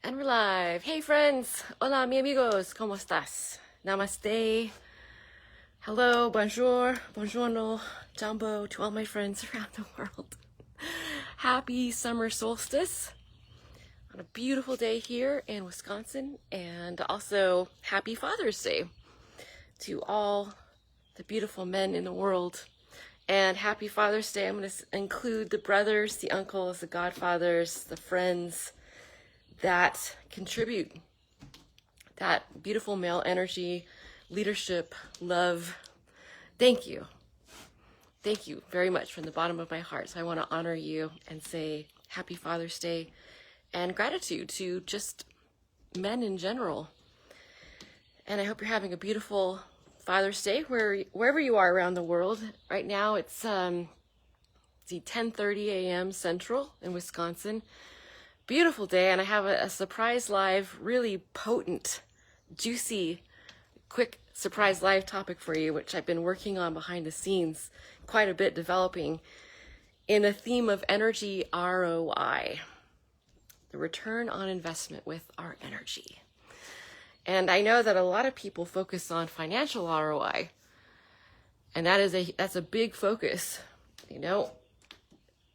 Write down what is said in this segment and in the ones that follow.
And we're live. Hey friends. Hola, mi amigos. ¿Cómo estás? Namaste. Hello, bonjour, buongiorno, jumbo to all my friends around the world. Happy summer solstice on a beautiful day here in Wisconsin, and also happy Father's Day to all the beautiful men in the world. And happy Father's Day. I'm going to include the brothers, the uncles, the godfathers, the friends that contribute that beautiful male energy, leadership, love. Thank you. Thank you very much from the bottom of my heart. So I want to honor you and say happy Father's Day and gratitude to just men in general. And I hope you're having a beautiful Father's Day wherever you are around the world. Right now it's 10:30 a.m. Central in Wisconsin. Beautiful day, and I have a surprise live, really potent, juicy, quick surprise live topic for you, which I've been working on behind the scenes quite a bit, developing in the theme of energy ROI, the return on investment with our energy. And I know that a lot of people focus on financial ROI, and that's a big focus, you know.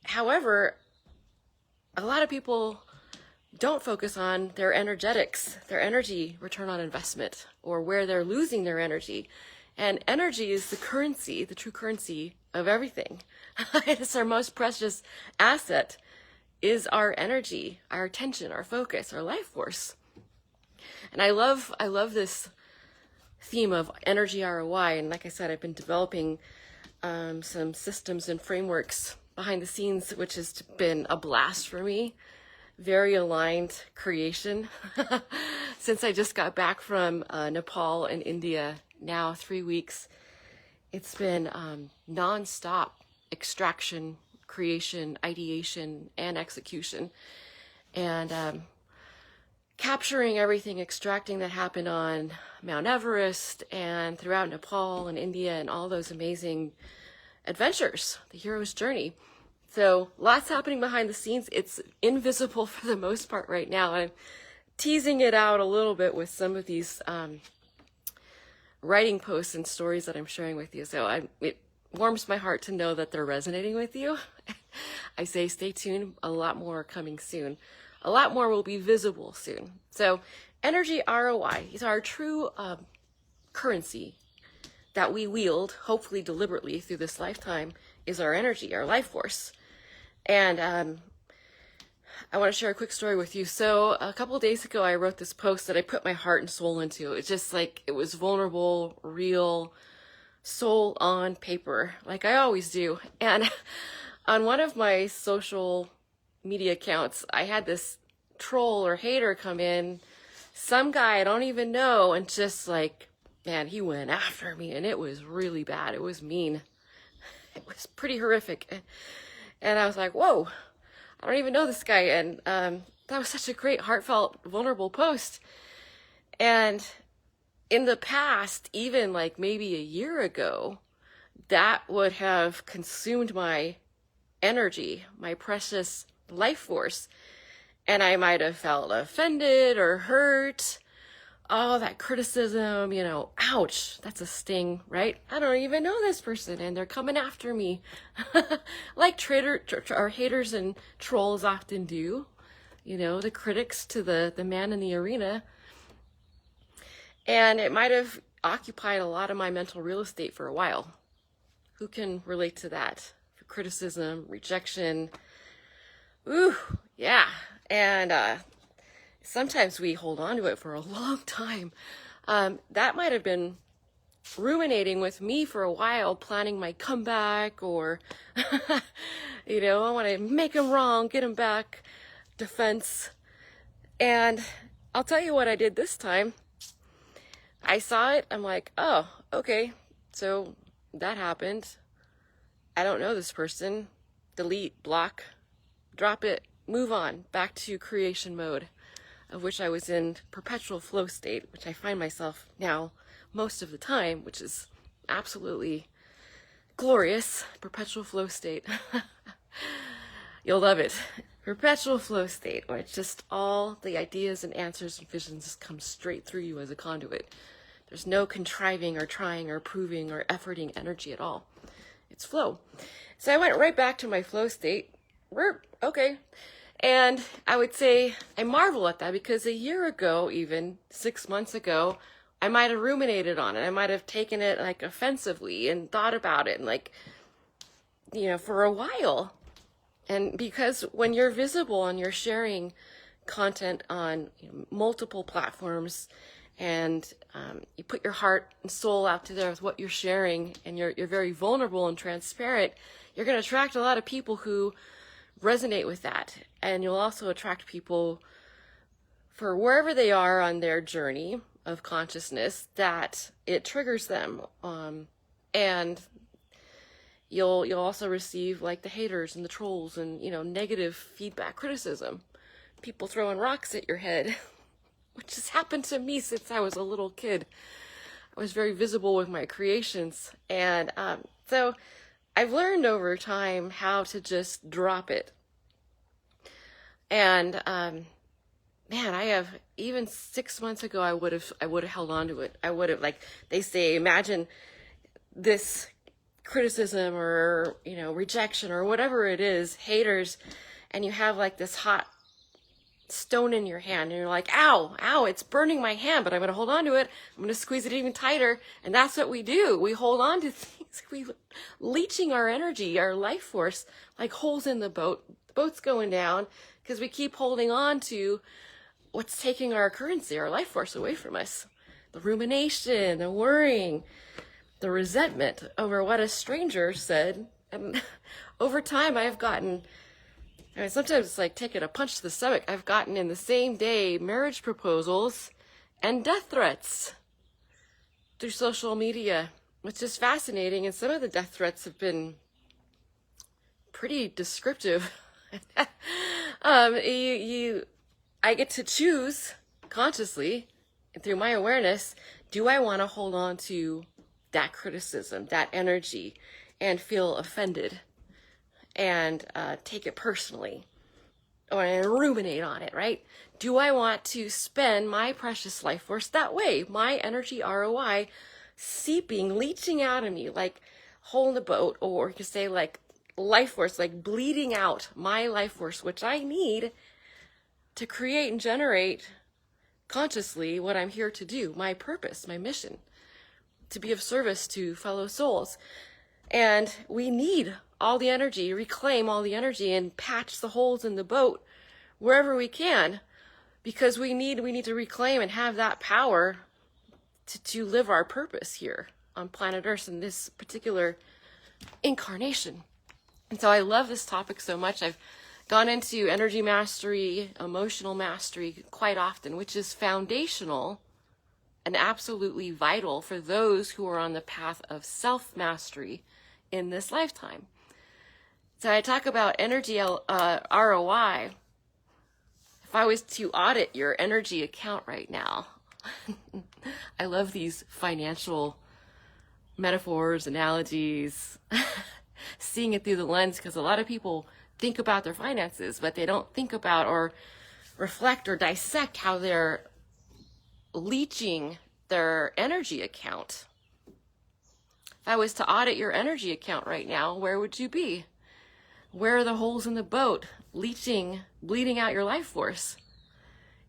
However, a lot of people don't focus on their energetics, their energy return on investment, or where they're losing their energy. And energy is the currency, the true currency of everything. It's our most precious asset, is our energy, our attention, our focus, our life force. And I love this theme of energy ROI. And like I said, I've been developing some systems and frameworks behind the scenes, which has been a blast for me. Very aligned creation. Since I just got back from Nepal and India, now 3 weeks, it's been non-stop extraction, creation, ideation, and execution. And capturing everything, extracting that happened on Mount Everest and throughout Nepal and India and all those amazing adventures, the hero's journey. So lots happening behind the scenes. It's invisible for the most part right now. I'm teasing it out a little bit with some of these writing posts and stories that I'm sharing with you. So it warms my heart to know that they're resonating with you. I say stay tuned. A lot more coming soon. A lot more will be visible soon. So energy ROI is our true currency that we wield, hopefully deliberately through this lifetime, is our energy, our life force. And I want to share a quick story with you. So a couple of days ago, I wrote this post that I put my heart and soul into. It's just like, it was vulnerable, real, soul on paper, like I always do. And on one of my social media accounts, I had this troll or hater come in, some guy I don't even know, and just like, man, he went after me, and it was really bad. It was mean. It was pretty horrific. And I was like, whoa, I don't even know this guy. And that was such a great, heartfelt, vulnerable post. And in the past, even like maybe a year ago, that would have consumed my energy, my precious life force. And I might have felt offended or hurt. Oh, that criticism, you know, ouch, that's a sting, right? I don't even know this person and they're coming after me. Like haters and trolls often do, you know, the critics to the man in the arena. And it might have occupied a lot of my mental real estate for a while. Who can relate to that? Criticism, rejection. Ooh, yeah. And sometimes we hold on to it for a long time. That might have been ruminating with me for a while, planning my comeback, or, you know, I want to make him wrong, get him back, defense. And I'll tell you what I did this time. I saw it. I'm like, oh, okay. So that happened. I don't know this person. Delete, block, drop it, move on, back to creation mode, of which I was in perpetual flow state, which I find myself now most of the time, which is absolutely glorious. Perpetual flow state. You'll love it. perpetual flow state, where it's just all the ideas and answers and visions just come straight through you as a conduit. There's no contriving or trying or proving or efforting energy at all. It's flow. So I went right back to my flow state. We're okay. And I would say I marvel at that, because a year ago, even 6 months ago, I might have ruminated on it. I might have taken it like offensively and thought about it and like, for a while. And because when you're visible and you're sharing content on multiple platforms, and you put your heart and soul out to there with what you're sharing, and you're very vulnerable and transparent, you're going to attract a lot of people who resonate with that. And you'll also attract people for wherever they are on their journey of consciousness that it triggers them. And you'll also receive like the haters and the trolls and, negative feedback, criticism, people throwing rocks at your head, which has happened to me since I was a little kid. I was very visible with my creations. And so I've learned over time how to just drop it. And man, I have, even 6 months ago, I would have held on to it. I would have, like they say, imagine this criticism or, rejection or whatever it is, haters, and you have like this hot stone in your hand, and you're like, ow, it's burning my hand, but I'm going to hold on to it. I'm going to squeeze it even tighter. And that's what we do. We hold on to things. We leeching our energy, our life force, like holes in the boat. The boat's going down because we keep holding on to what's taking our currency, our life force away from us. The rumination, the worrying, the resentment over what a stranger said. And over time, I've gotten, sometimes it's like taking a punch to the stomach. I've gotten in the same day marriage proposals and death threats through social media, which is fascinating. And some of the death threats have been pretty descriptive. I get to choose consciously and through my awareness, do I want to hold on to that criticism, that energy, and feel offended and take it personally or ruminate on it, right? Do I want to spend my precious life force that way, my energy ROI seeping, leaching out of me like hole in the boat, or you could say like life force, like bleeding out my life force, which I need to create and generate consciously what I'm here to do, my purpose, my mission, to be of service to fellow souls. And we need all the energy, reclaim all the energy, and patch the holes in the boat wherever we can, because we need to reclaim and have that power to live our purpose here on planet Earth in this particular incarnation. And so I love this topic so much. I've gone into energy mastery, emotional mastery quite often, which is foundational and absolutely vital for those who are on the path of self-mastery in this lifetime. So I talk about energy ROI. If I was to audit your energy account right now, I love these financial metaphors, analogies, seeing it through the lens, because a lot of people think about their finances, but they don't think about or reflect or dissect how they're leeching their energy account. If I was to audit your energy account right now, where would you be? Where are the holes in the boat, leeching, bleeding out your life force?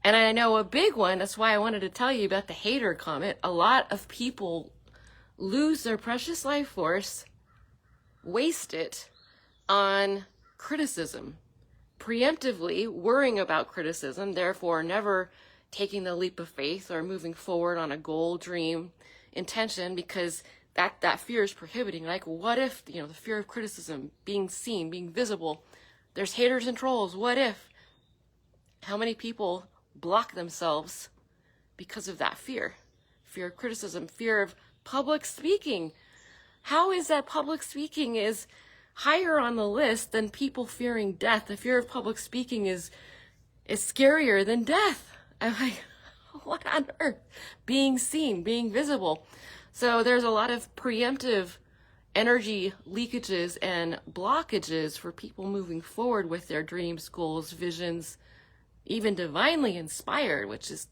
And I know a big one, that's why I wanted to tell you about the hater comment. A lot of people lose their precious life force, waste it on criticism, preemptively worrying about criticism, therefore never taking the leap of faith or moving forward on a goal, dream, intention, because that fear is prohibiting. Like, what if, the fear of criticism, being seen, being visible, there's haters and trolls, what if? How many people block themselves because of that fear? Fear of criticism, fear of public speaking. How is that public speaking is higher on the list than people fearing death? The fear of public speaking is scarier than death. I'm like, what on earth? Being seen, being visible. So there's a lot of preemptive energy leakages and blockages for people moving forward with their dreams, goals, visions, even divinely inspired, which is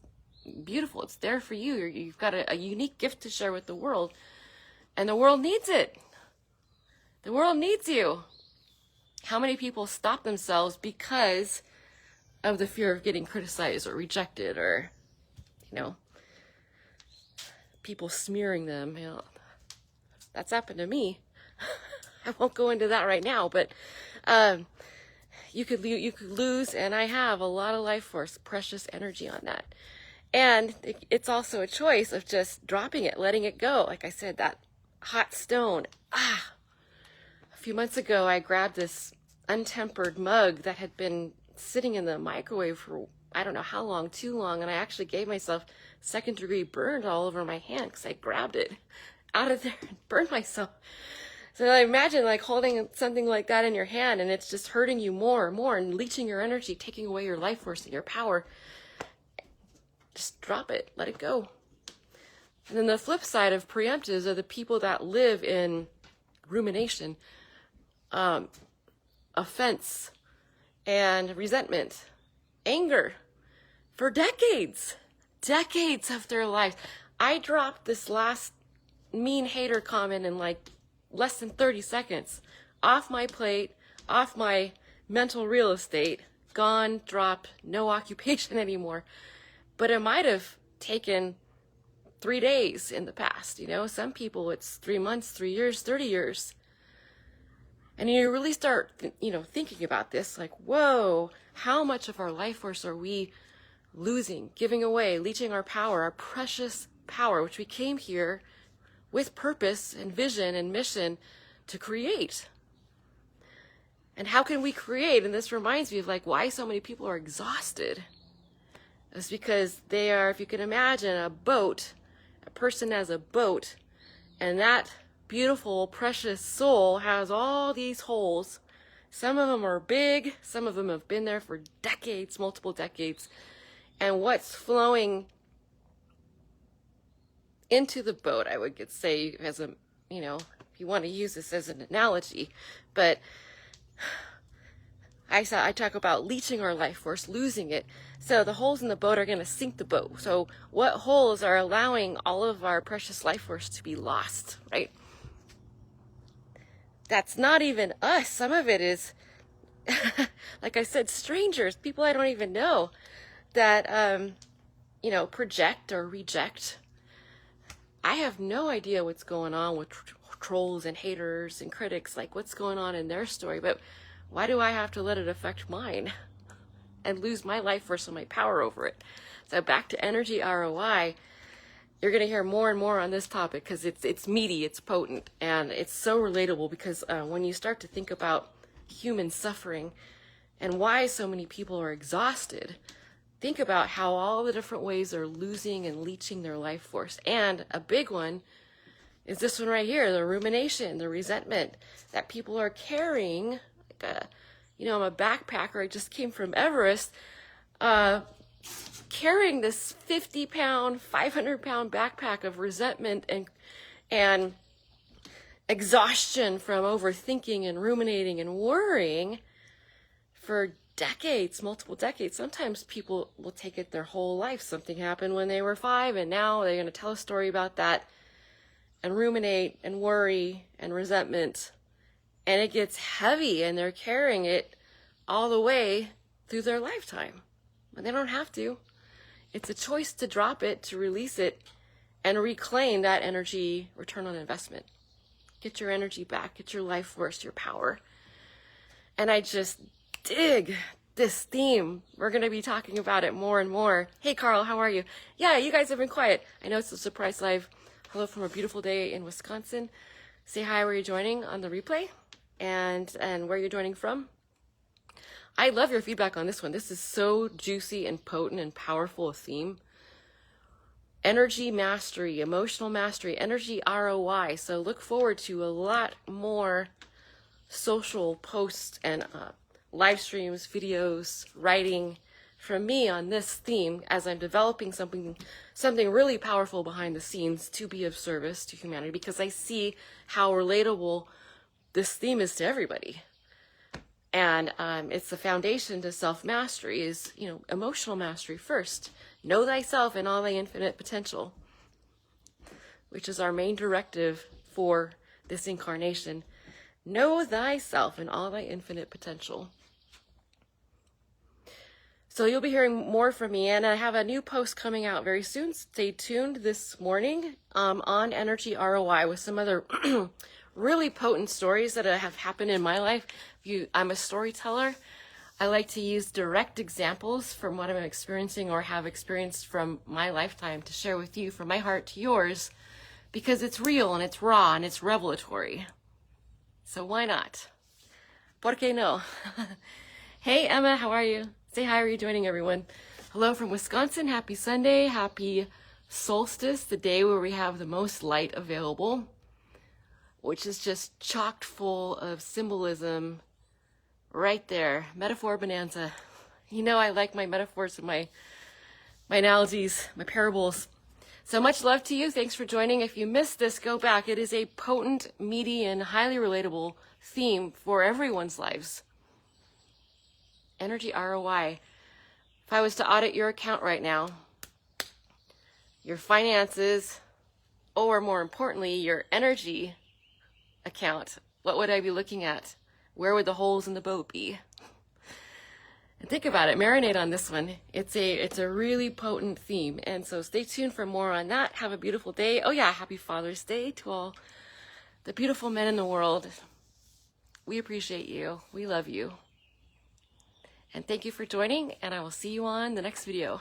beautiful. It's there for you. You've got a unique gift to share with the world, and the world needs it. The world needs you. How many people stop themselves because of the fear of getting criticized or rejected, or, people smearing them? That's happened to me. I won't go into that right now, but you could lose, and I have a lot of life force, precious energy on that. And it's also a choice of just dropping it, letting it go. Like I said, that hot stone. A few months ago, I grabbed this untempered mug that had been sitting in the microwave for I don't know how long, too long, and I actually gave myself second-degree burns all over my hand because I grabbed it out of there and burned myself. So I imagine like holding something like that in your hand, and it's just hurting you more and more and leeching your energy, taking away your life force and your power. Just drop it, let it go. And then the flip side of preemptives are the people that live in rumination, offense, and resentment, anger for decades of their lives. I dropped this last mean hater comment in like less than 30 seconds. Off my plate, off my mental real estate, gone, dropped, no occupation anymore. But it might have taken 3 days in the past. Some people it's 3 months, 3 years, 30 years. And you really start, thinking about this, like, whoa, how much of our life force are we losing, giving away, leeching our power, our precious power, which we came here with purpose and vision and mission to create. And how can we create? And this reminds me of like why so many people are exhausted. It's because they are, if you can imagine a boat, a person as a boat, and that beautiful, precious soul has all these holes. Some of them are big, some of them have been there for decades, multiple decades. And what's flowing into the boat, I would say, as a, if you want to use this as an analogy, but I talk about leeching our life force, losing it. So the holes in the boat are going to sink the boat. So what holes are allowing all of our precious life force to be lost, right? That's not even us. Some of it is, like I said, strangers, people I don't even know that, project or reject. I have no idea what's going on with trolls and haters and critics, like what's going on in their story, but why do I have to let it affect mine and lose my life force and my power over it? So back to Energy ROI, you're going to hear more and more on this topic because it's meaty, it's potent, and it's so relatable because when you start to think about human suffering and why so many people are exhausted, think about how all the different ways they're losing and leeching their life force. And a big one is this one right here, the rumination, the resentment that people are carrying. I'm a backpacker. I just came from Everest, carrying this 50-pound, 500-pound backpack of resentment and exhaustion from overthinking and ruminating and worrying for decades, multiple decades. Sometimes people will take it their whole life. Something happened when they were 5, and now they're going to tell a story about that and ruminate and worry and resentment. And it gets heavy, and they're carrying it all the way through their lifetime. But they don't have to. It's a choice to drop it, to release it, and reclaim that energy return on investment. Get your energy back, get your life force, your power. And I just dig this theme. We're going to be talking about it more and more. Hey, Carl, how are you? Yeah, you guys have been quiet. I know it's a surprise live. Hello from a beautiful day in Wisconsin. Say hi where you're joining on the replay and where you're joining from. I love your feedback on this one. This is so juicy and potent and powerful a theme. Energy mastery, emotional mastery, energy ROI. So look forward to a lot more social posts and live streams, videos, writing from me on this theme as I'm developing something really powerful behind the scenes to be of service to humanity, because I see how relatable this theme is to everybody. And it's the foundation to self-mastery is, emotional mastery first. Know thyself and all thy infinite potential, which is our main directive for this incarnation. Know thyself and all thy infinite potential. So you'll be hearing more from me, and I have a new post coming out very soon. Stay tuned this morning on Energy ROI with some other really potent stories that have happened in my life. I'm a storyteller. I like to use direct examples from what I'm experiencing or have experienced from my lifetime to share with you from my heart to yours, because it's real and it's raw and it's revelatory. So why not? ¿Por qué no? Hey, Emma, how are you? Say hi, are you joining everyone? Hello from Wisconsin. Happy Sunday. Happy solstice, the day where we have the most light available, which is just chocked full of symbolism right there. Metaphor bonanza. I like my metaphors and my analogies, my parables. So much love to you. Thanks for joining. If you missed this, go back. It is a potent, meaty, and highly relatable theme for everyone's lives. Energy ROI. If I was to audit your account right now, your finances, or more importantly, your energy account, what would I be looking at? Where would the holes in the boat be? And think about it, marinate on this one. It's a really potent theme. And so stay tuned for more on that. Have a beautiful day. Oh yeah, happy Father's Day to all the beautiful men in the world. We appreciate you. We love you. And thank you for joining, and I will see you on the next video.